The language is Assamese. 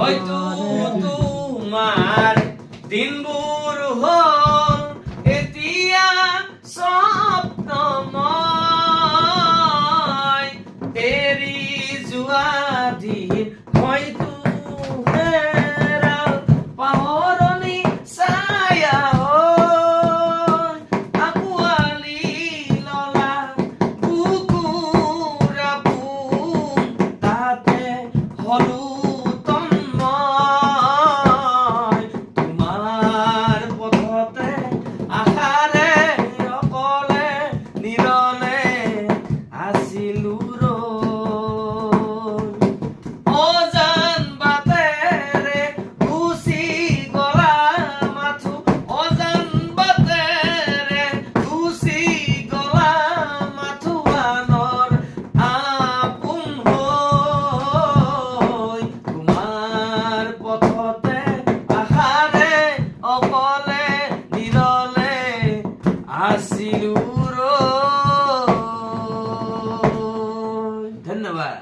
হয়তো তোমাৰ দিনবোৰ হ'ল এতিয়া স্বপ্নময় এৰি যোৱা দিন হয়তো হেৰাল পাহৰণি ছায়া হৈ আঁকোৱালি ললা বুকুৰ আপোন তাতে হলো তন্ময় তোমাৰ পথতে আশাৰে অকলে নিৰলে আছিলো ৰৈ অজান বাটেৰে গুচি গলা মাথো অজান বাটেৰে গুচি গলা মাথো আনৰ আপোন হৈ তোমাৰ পথতে আশাৰে অকলে নিৰলে আছিলো ৰৈ ধন্যবাদ।